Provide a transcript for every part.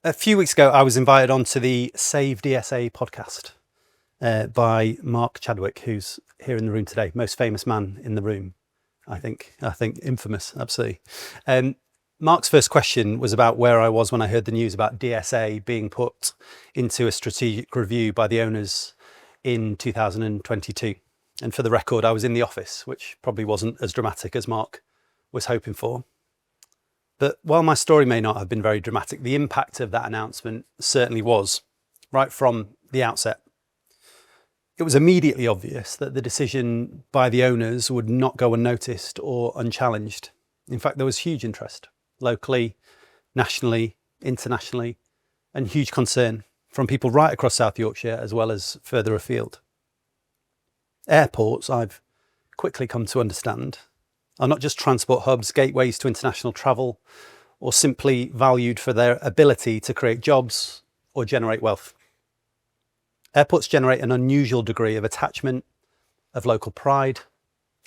A few weeks ago, I was invited onto the Save DSA podcast by Mark Chadwick, who's here in the room today, most famous man in the room, I think infamous, absolutely. Mark's first question was about where I was when I heard the news about DSA being put into a strategic review by the owners in 2022. And for the record, I was in the office, which probably wasn't as dramatic as Mark was hoping for. But while my story may not have been very dramatic, the impact of that announcement certainly was, right from the outset. It was immediately obvious that the decision by the owners would not go unnoticed or unchallenged. In fact, there was huge interest, locally, nationally, internationally, and huge concern from people right across South Yorkshire as well as further afield. Airports, I've quickly come to understand, are not just transport hubs, gateways to international travel, or simply valued for their ability to create jobs or generate wealth. Airports generate an unusual degree of attachment, of local pride,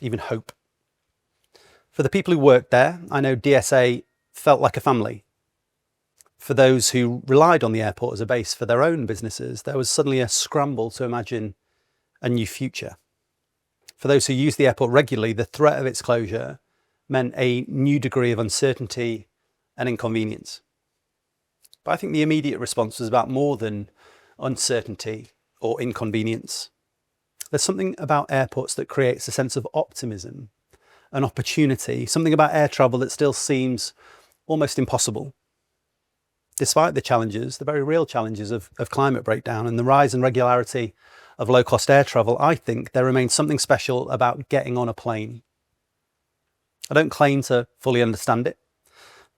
even hope. For the people who worked there, I know DSA felt like a family. For those who relied on the airport as a base for their own businesses, there was suddenly a scramble to imagine a new future. For those who use the airport regularly, the threat of its closure meant a new degree of uncertainty and inconvenience. But I think the immediate response was about more than uncertainty or inconvenience. There's something about airports that creates a sense of optimism, an opportunity, something about air travel that still seems almost impossible. Despite the challenges, the very real challenges of climate breakdown and the rise in regularity of low-cost air travel, I think there remains something special about getting on a plane. I don't claim to fully understand it.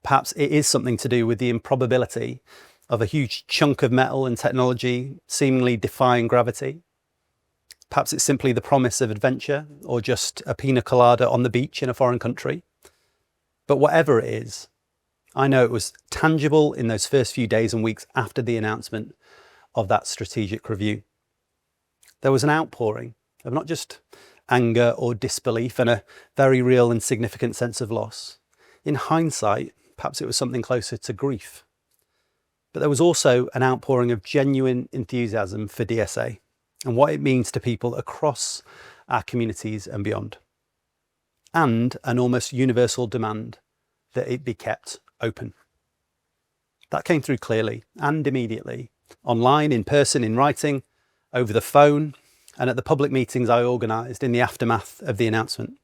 Perhaps it is something to do with the improbability of a huge chunk of metal and technology seemingly defying gravity. Perhaps it's simply the promise of adventure or just a pina colada on the beach in a foreign country. But whatever it is, I know it was tangible in those first few days and weeks after the announcement of that strategic review. There was an outpouring of not just anger or disbelief and a very real and significant sense of loss. In hindsight, perhaps it was something closer to grief. But there was also an outpouring of genuine enthusiasm for DSA and what it means to people across our communities and beyond. And an almost universal demand that it be kept open. That came through clearly and immediately, online, in person, in writing, over the phone, and at the public meetings I organised in the aftermath of the announcement.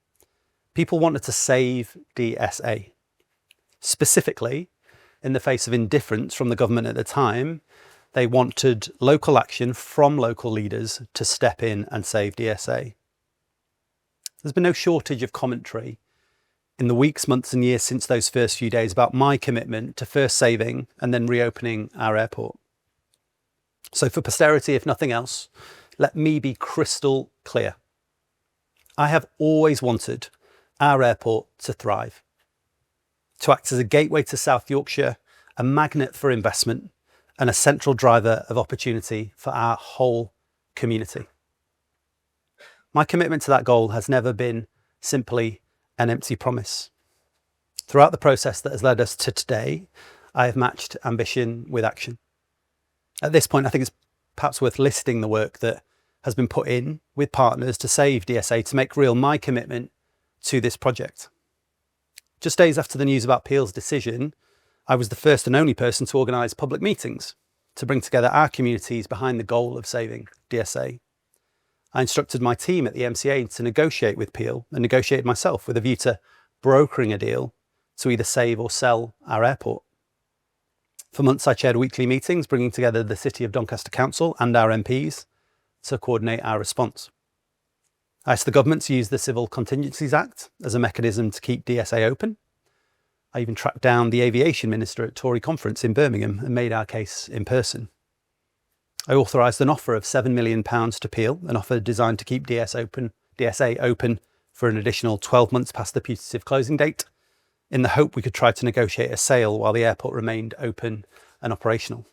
People wanted to save DSA. Specifically, in the face of indifference from the government at the time, they wanted local action from local leaders to step in and save DSA. There's been no shortage of commentary in the weeks, months and years since those first few days about my commitment to first saving and then reopening our airport. So for posterity, if nothing else, let me be crystal clear. I have always wanted our airport to thrive, to act as a gateway to South Yorkshire, a magnet for investment, and a central driver of opportunity for our whole community. My commitment to that goal has never been simply an empty promise. Throughout the process that has led us to today, I have matched ambition with action. At this point, I think it's perhaps worth listing the work that has been put in with partners to save DSA to make real my commitment to this project. Just days after the news about Peel's decision, I was the first and only person to organise public meetings to bring together our communities behind the goal of saving DSA. I instructed my team at the MCA to negotiate with Peel and negotiated myself with a view to brokering a deal to either save or sell our airport. For months, I chaired weekly meetings, bringing together the City of Doncaster Council and our MPs to coordinate our response. I asked the government to use the Civil Contingencies Act as a mechanism to keep DSA open. I even tracked down the aviation minister at Tory conference in Birmingham and made our case in person. I authorised an offer of £7 million to Peel, an offer designed to keep DSA open for an additional 12 months past the putative closing date, in the hope we could try to negotiate a sale while the airport remained open and operational.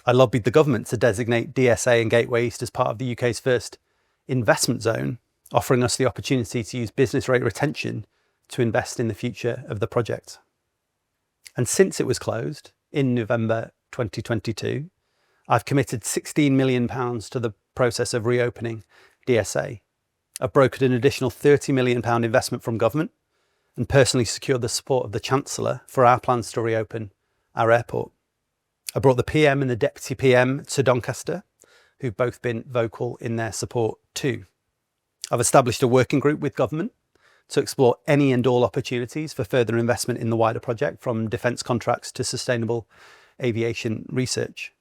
I lobbied the government to designate DSA and Gateway East as part of the UK's first investment zone, offering us the opportunity to use business rate retention to invest in the future of the project. And since it was closed in November 2022, I've committed £16 million to the process of reopening DSA. I've brokered an additional £30 million investment from government and personally secured the support of the Chancellor for our plans to reopen our airport. I brought the PM and the Deputy PM to Doncaster, who've both been vocal in their support too. I've established a working group with government to explore any and all opportunities for further investment in the wider project, from defence contracts to sustainable aviation research.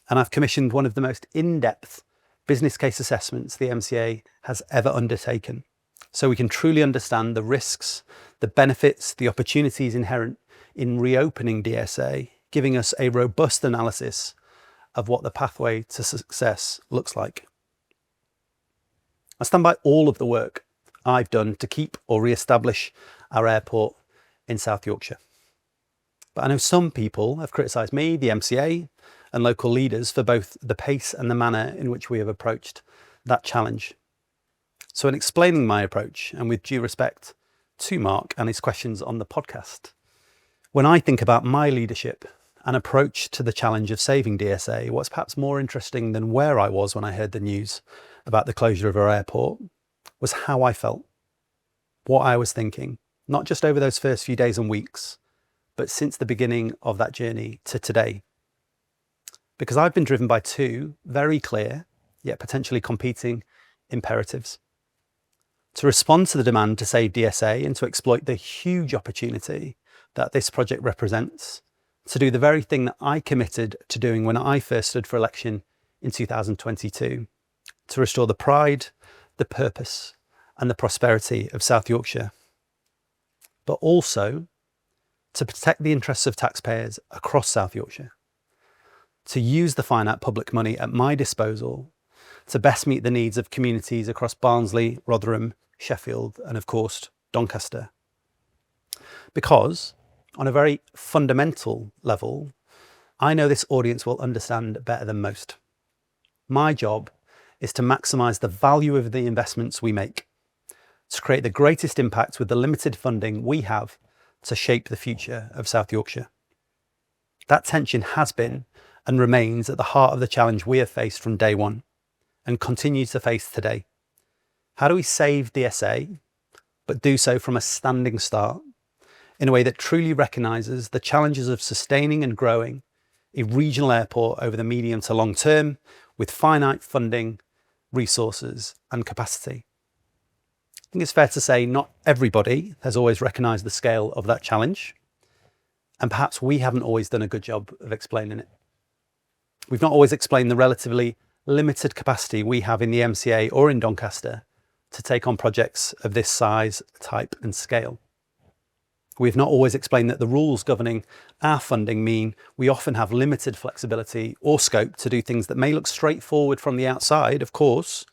And I've commissioned one of the most in-depth business case assessments the MCA has ever undertaken, so we can truly understand the risks, the benefits, the opportunities inherent in reopening DSA, giving us a robust analysis of what the pathway to success looks like. I stand by all of the work I've done to keep or re-establish our airport in South Yorkshire. But I know some people have criticised me, the MCA, and local leaders for both the pace and the manner in which we have approached that challenge. So in explaining my approach, and with due respect to Mark and his questions on the podcast, when I think about my leadership and approach to the challenge of saving DSA, what's perhaps more interesting than where I was when I heard the news about the closure of our airport was how I felt, what I was thinking, not just over those first few days and weeks, but since the beginning of that journey to today. Because I've been driven by two very clear, yet potentially competing imperatives. To respond to the demand to save DSA and to exploit the huge opportunity that this project represents, to do the very thing that I committed to doing when I first stood for election in 2022, to restore the pride, the purpose, and the prosperity of South Yorkshire, but also to protect the interests of taxpayers across South Yorkshire, to use the finite public money at my disposal to best meet the needs of communities across Barnsley, Rotherham, Sheffield, and of course, Doncaster. Because, on a very fundamental level, I know this audience will understand better than most. My job is to maximise the value of the investments we make, to create the greatest impact with the limited funding we have to shape the future of South Yorkshire. That tension has been and remains at the heart of the challenge we have faced from day one and continue to face today. How do we save DSA, but do so from a standing start in a way that truly recognises the challenges of sustaining and growing a regional airport over the medium to long term with finite funding, resources and capacity? I think it's fair to say not everybody has always recognised the scale of that challenge, and perhaps we haven't always done a good job of explaining it. We've not always explained the relatively limited capacity we have in the MCA or in Doncaster to take on projects of this size, type and scale. We've not always explained that the rules governing our funding mean we often have limited flexibility or scope to do things that may look straightforward from the outside, of course,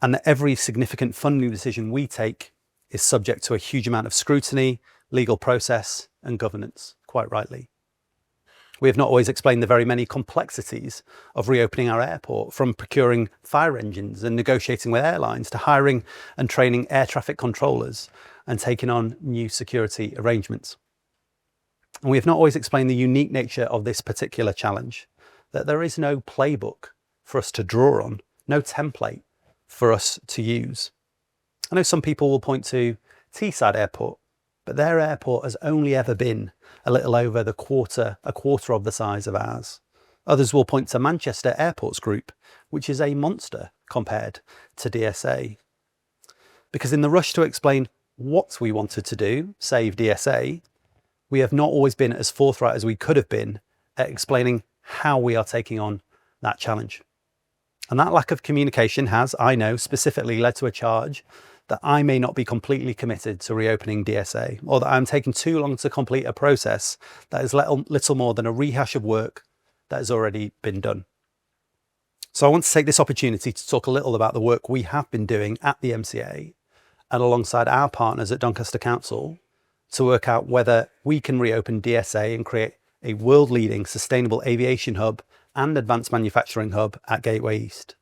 and that every significant funding decision we take is subject to a huge amount of scrutiny, legal process and governance, quite rightly. We have not always explained the very many complexities of reopening our airport, from procuring fire engines and negotiating with airlines to hiring and training air traffic controllers and taking on new security arrangements. And we have not always explained the unique nature of this particular challenge, that there is no playbook for us to draw on, no template for us to use. I know some people will point to Teesside Airport, but their airport has only ever been a little over a quarter of the size of ours. Others will point to Manchester Airports Group, which is a monster compared to DSA. Because in the rush to explain what we wanted to do, save DSA, we have not always been as forthright as we could have been at explaining how we are taking on that challenge. And that lack of communication has, I know, specifically led to a charge that I may not be completely committed to reopening DSA, or that I'm taking too long to complete a process that is little more than a rehash of work that has already been done. So I want to take this opportunity to talk a little about the work we have been doing at the MCA and alongside our partners at Doncaster Council to work out whether we can reopen DSA and create a world-leading sustainable aviation hub and advanced manufacturing hub at Gateway East.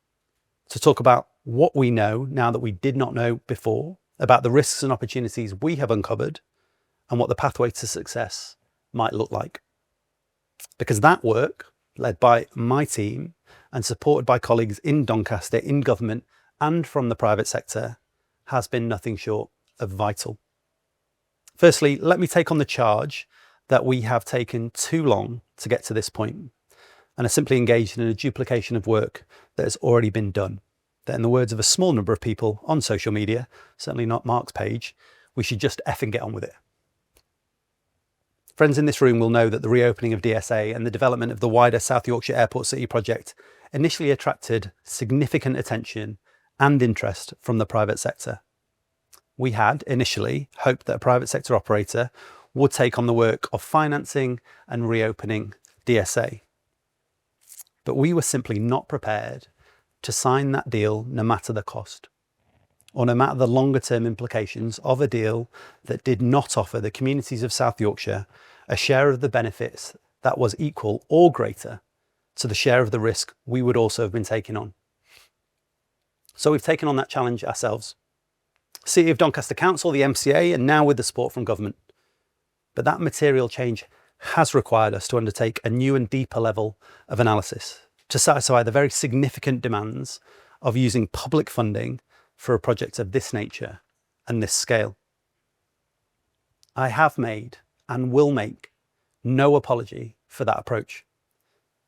To talk about what we know now that we did not know before, about the risks and opportunities we have uncovered, and what the pathway to success might look like. Because that work, led by my team and supported by colleagues in Doncaster, in government and from the private sector, has been nothing short of vital. Firstly, let me take on the charge that we have taken too long to get to this point and are simply engaged in a duplication of work that has already been done. That, in the words of a small number of people on social media, certainly not Mark's page, we should just effing get on with it. Friends in this room will know that the reopening of DSA and the development of the wider South Yorkshire Airport City project initially attracted significant attention and interest from the private sector. We had initially hoped that a private sector operator would take on the work of financing and reopening DSA. But we were simply not prepared to sign that deal no matter the cost, or no matter the longer term implications of a deal that did not offer the communities of South Yorkshire a share of the benefits that was equal or greater to the share of the risk we would also have been taking on. So we've taken on that challenge ourselves. City of Doncaster Council, the MCA, and now with the support from government. But that material change has required us to undertake a new and deeper level of analysis to satisfy the very significant demands of using public funding for a project of this nature and this scale. I have made and will make no apology for that approach,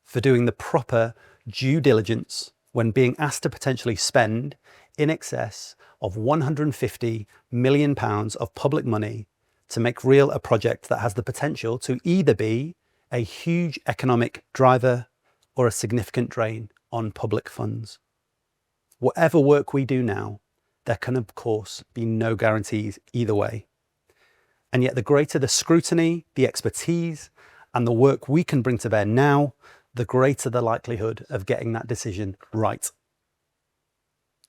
for doing the proper due diligence when being asked to potentially spend in excess of £150 million of public money to make real a project that has the potential to either be a huge economic driver or a significant drain on public funds. Whatever work we do now, there can of course be no guarantees either way. And yet the greater the scrutiny, the expertise, and the work we can bring to bear now, the greater the likelihood of getting that decision right.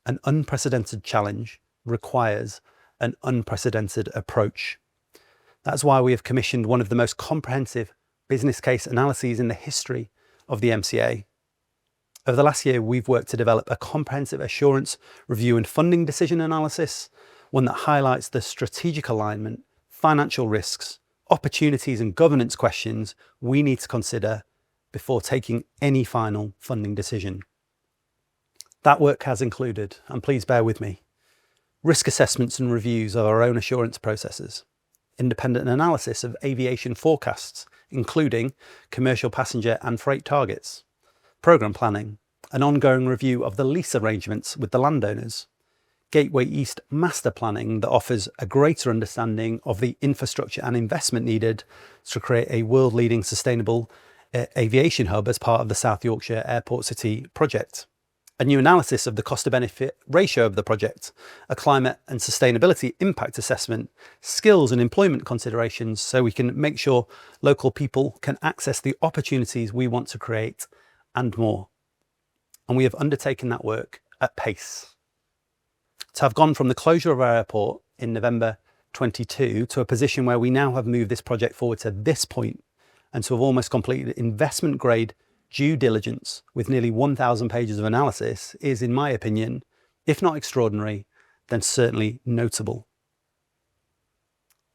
An unprecedented challenge requires an unprecedented approach. That's why we have commissioned one of the most comprehensive business case analyses in the history of the MCA. Over the last year, we've worked to develop a comprehensive assurance, review and funding decision analysis, one that highlights the strategic alignment, financial risks, opportunities and governance questions we need to consider before taking any final funding decision. That work has included, and please bear with me, risk assessments and reviews of our own assurance processes, independent analysis of aviation forecasts, including commercial passenger and freight targets, programme planning, an ongoing review of the lease arrangements with the landowners, Gateway East master planning that offers a greater understanding of the infrastructure and investment needed to create a world-leading sustainable aviation hub as part of the South Yorkshire Airport City project, a new analysis of the cost to benefit ratio of the project, a climate and sustainability impact assessment, skills and employment considerations so we can make sure local people can access the opportunities we want to create, and more. And we have undertaken that work at pace. To have gone from the closure of our airport in November 22 to a position where we now have moved this project forward to this point, and to have almost completed investment grade due diligence with nearly 1,000 pages of analysis is, in my opinion, if not extraordinary, then certainly notable.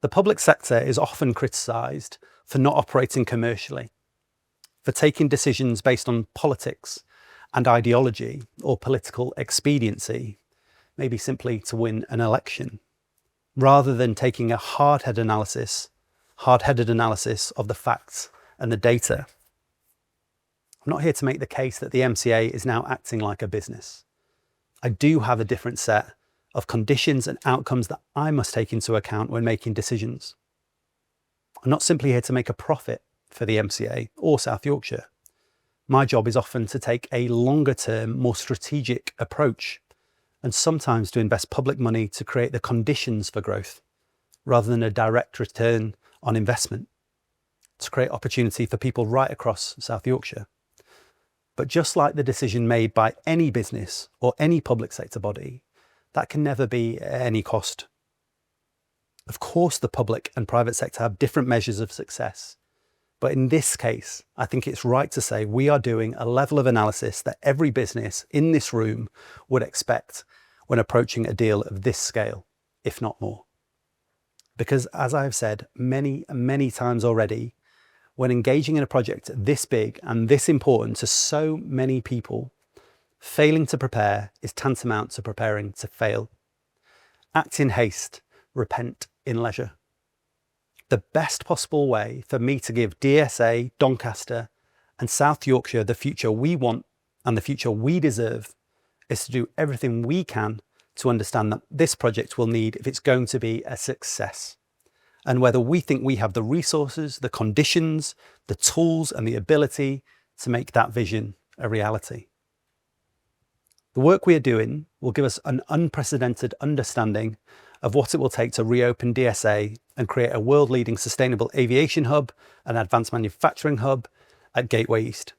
The public sector is often criticised for not operating commercially, for taking decisions based on politics and ideology or political expediency, maybe simply to win an election, rather than taking a hard-headed analysis of the facts and the data. I'm not here to make the case that the MCA is now acting like a business. I do have a different set of conditions and outcomes that I must take into account when making decisions. I'm not simply here to make a profit for the MCA or South Yorkshire. My job is often to take a longer term, more strategic approach, and sometimes to invest public money to create the conditions for growth, rather than a direct return on investment, to create opportunity for people right across South Yorkshire. But just like the decision made by any business or any public sector body, that can never be at any cost. Of course, the public and private sector have different measures of success. But in this case, I think it's right to say we are doing a level of analysis that every business in this room would expect when approaching a deal of this scale, if not more. Because as I've said many, many times already, when engaging in a project this big and this important to so many people, failing to prepare is tantamount to preparing to fail. Act in haste, repent in leisure. The best possible way for me to give DSA, Doncaster and South Yorkshire the future we want and the future we deserve is to do everything we can to understand that this project will need if it's going to be a success, and whether we think we have the resources, the conditions, the tools and the ability to make that vision a reality. The work we are doing will give us an unprecedented understanding of what it will take to reopen DSA and create a world-leading sustainable aviation hub and advanced manufacturing hub at Gateway East,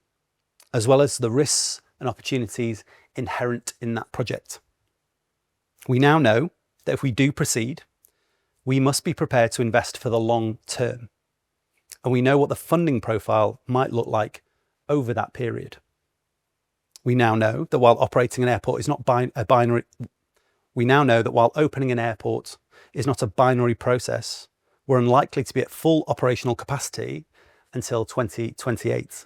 as well as the risks and opportunities inherent in that project. We now know that if we do proceed, we must be prepared to invest for the long term, and we know what the funding profile might look like over that period. We now know that while operating an airport is not a binary, we now know that while opening an airport is not a binary process, we're unlikely to be at full operational capacity until 2028.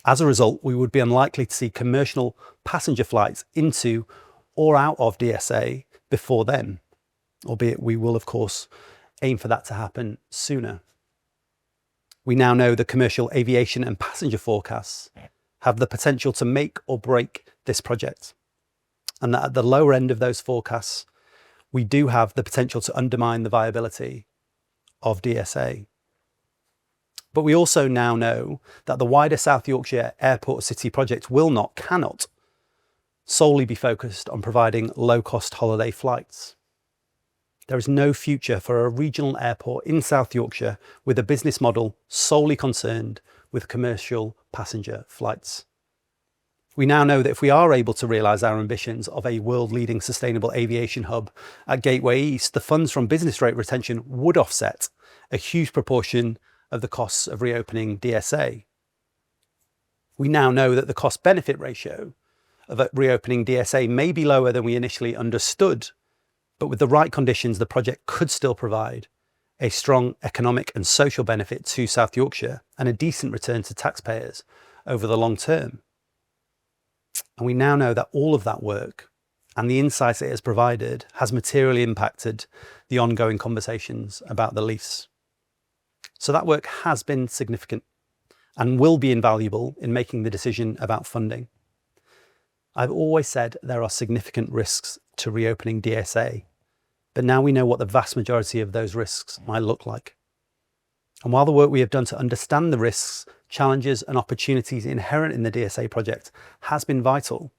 As a result, we would be unlikely to see commercial passenger flights into or out of DSA before then, albeit we will, of course, aim for that to happen sooner. We now know the commercial aviation and passenger forecasts have the potential to make or break this project, and that at the lower end of those forecasts, we do have the potential to undermine the viability of DSA. But we also now know that the wider South Yorkshire Airport City project cannot solely be focused on providing low-cost holiday flights. There is no future for a regional airport in South Yorkshire with a business model solely concerned with commercial passenger flights. We now know that if we are able to realise our ambitions of a world-leading sustainable aviation hub at Gateway East, the funds from business rate retention would offset a huge proportion of the costs of reopening DSA. We now know that the cost-benefit ratio of reopening DSA may be lower than we initially understood, but with the right conditions, the project could still provide a strong economic and social benefit to South Yorkshire and a decent return to taxpayers over the long term. And we now know that all of that work and the insights it has provided has materially impacted the ongoing conversations about the lease. So that work has been significant and will be invaluable in making the decision about funding. I've always said there are significant risks to reopening DSA, but now we know what the vast majority of those risks might look like. And while the work we have done to understand the risks, challenges and opportunities inherent in the DSA project has been vital,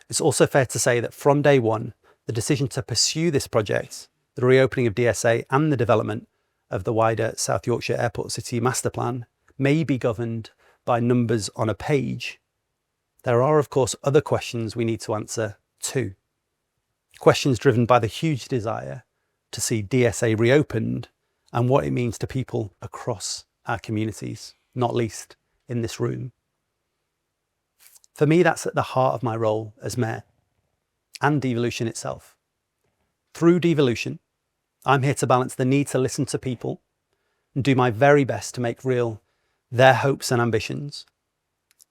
it's also fair to say that from day one, the decision to pursue this project, the reopening of DSA and the development of the wider South Yorkshire Airport City Master Plan may be governed by numbers on a page. There are, of course, other questions we need to answer too. Questions driven by the huge desire to see DSA reopened and what it means to people across our communities, not least in this room. For me, that's at the heart of my role as Mayor and devolution itself. Through devolution, I'm here to balance the need to listen to people and do my very best to make real their hopes and ambitions,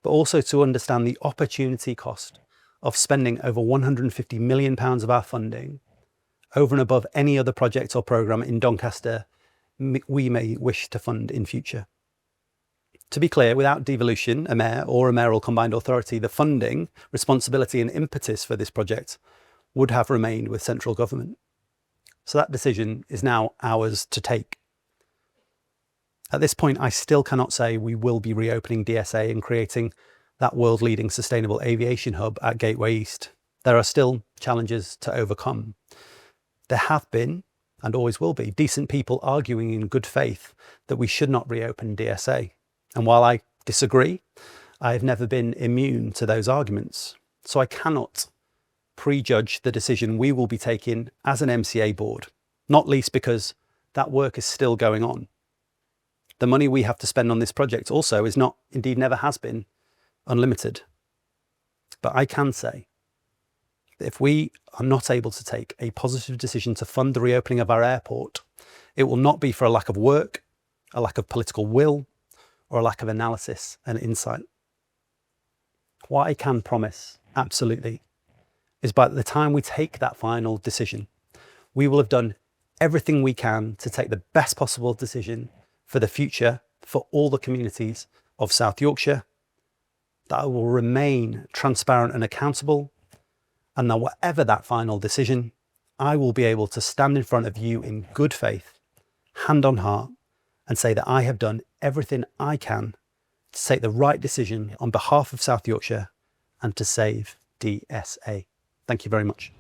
but also to understand the opportunity cost of spending over £150 million of our funding over and above any other project or programme in Doncaster we may wish to fund in future. To be clear, without devolution, a mayor or a mayoral combined authority, the funding, responsibility and impetus for this project would have remained with central government. So that decision is now ours to take. At this point, I still cannot say we will be reopening DSA and creating that world-leading sustainable aviation hub at Gateway East. There are still challenges to overcome. There have been, and always will be, decent people arguing in good faith that we should not reopen DSA. And while I disagree, I have never been immune to those arguments. So I cannot prejudge the decision we will be taking as an MCA board, not least because that work is still going on. The money we have to spend on this project also is not, indeed never has been, unlimited. But I can say that if we are not able to take a positive decision to fund the reopening of our airport, it will not be for a lack of work, a lack of political will, or a lack of analysis and insight. What I can promise, absolutely, is by the time we take that final decision, we will have done everything we can to take the best possible decision for the future for all the communities of South Yorkshire, that I will remain transparent and accountable, and that whatever that final decision, I will be able to stand in front of you in good faith, hand on heart, and say that I have done everything I can to take the right decision on behalf of South Yorkshire and to save DSA. Thank you very much.